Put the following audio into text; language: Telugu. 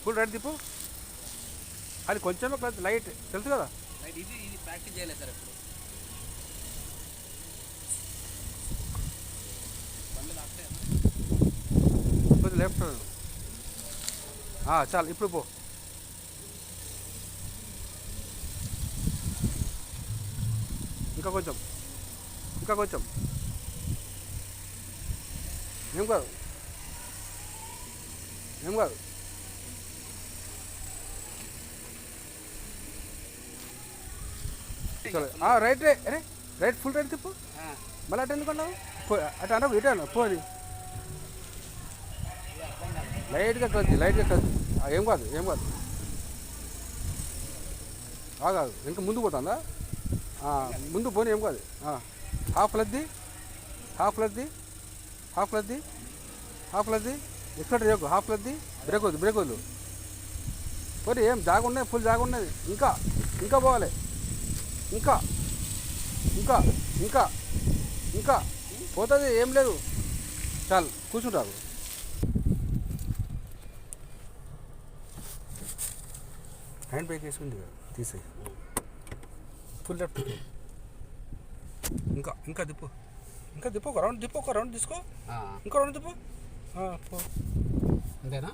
ఫుల్ రైట్ తిప్పు. అది కొంచెం లైట్ తెలుసు కదా. ఇది ప్రాక్టీస్ చేయలేదు సార్ ఇప్పుడు. కొంచెం లెఫ్ట్ చాలు. ఇప్పుడు పో. ఇంకా కొంచెం ఏం కాదు. రైట్ అరే రైట్ ఫుల్ రైట్ తిప్పు. మళ్ళీ అటు ఎందుకున్నావు? అటు అనకు ఇటు అన్న పోని. లైట్గా కద్ది ఏం కాదు కాదు. ఇంకా ముందు పోతుందా? ముందు పోనీ ఏం కాదు. హాఫ్ లద్ది ఎక్కడ రేకు హాఫ్ లద్ది బ్రేక్ వద్దు పోనీ. ఏం జాగున్నాయి, ఫుల్ జాగున్నది. ఇంకా పోవాలి. ఇంకా పోతుంది. ఏం లేదు, చాలు కూర్చుంటారు. హ్యాండ్ బ్రేక్ వేసుకుంది కదా, తీసేయి. Full left. ఇంకా తిప్పు. ఒక రౌండ్ తీసుకో. ఇంకో రౌండ్ తిప్పు. అంతేనా?